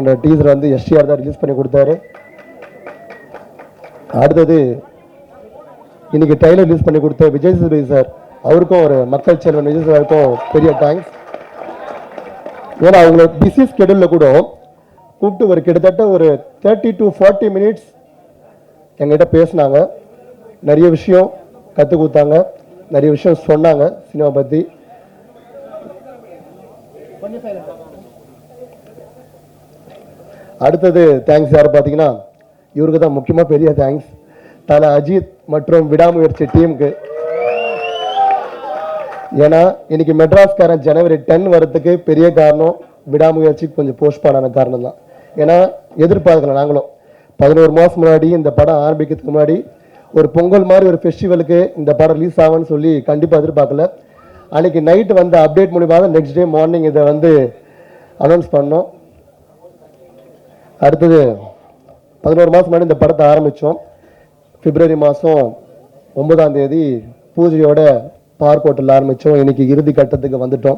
என்ற டீசர் வந்து எஸ்டிஆர் தான் ரிலீஸ் பண்ணி கொடுத்தாரு. அடுத்தது இன்னைக்கு ட்ரைலர் ரிலீஸ் பண்ணி கொடுத்த விஜய் சேதுபதி சார், அவருக்கும் ஒரு மக்கள் செல்வன் விஜய் சாருக்கும் பெரிய தேங்க்ஸ். ஏன்னா அவங்கள பிஸி ஸ்கெடியூலில் கூட கூப்பிட்டு ஒரு கிட்டத்தட்ட ஒரு 30 to 40 minutes எங்கிட்ட பேசினாங்க. நிறைய விஷயம் கற்றுக் கொடுத்தாங்க, நிறைய விஷயம் சொன்னாங்க சினிமா பற்றி. அடுத்தது தேங்க்ஸ் யார் பார்த்தீங்கன்னா, இவருக்கு தான் முக்கியமாக பெரிய தேங்க்ஸ். தல அஜித் மற்றும் விடாமுயற்சி டீமுக்கு. ஏன்னா இன்னைக்கு மெட்ராஸ்காரன் ஜனவரி 10 வரதுக்கு பெரிய காரணம் விடாமுயற்சி கொஞ்சம் போஸ்ட்பான் ஆன காரணம் தான். ஏன்னா எதிர்பார்க்கல நாங்களும் 11 மாதம் முன்னாடி இந்த படம் ஆரம்பிக்கிறதுக்கு முன்னாடி ஒரு பொங்கல் மாதிரி ஒரு ஃபெஸ்டிவலுக்கு இந்த படம் ரிலீஸ் ஆகும்னு சொல்லி கண்டிப்பாக எதிர்பார்க்கல. அன்றைக்கி நைட்டு வந்த அப்டேட் மூலியமாக தான் நெக்ஸ்ட் டே மார்னிங் இதை வந்து அனௌன்ஸ் பண்ணோம். அடுத்தது 11 மாதம் முன்னாடி இந்த படத்தை ஆரம்பித்தோம். பிப்ரவரி மாதம் 9ஆம் தேதி பூஜையோட பார்க் ஹோட்டலில் ஆரம்பித்தோம். இன்றைக்கி இறுதி கட்டத்துக்கு வந்துட்டோம்.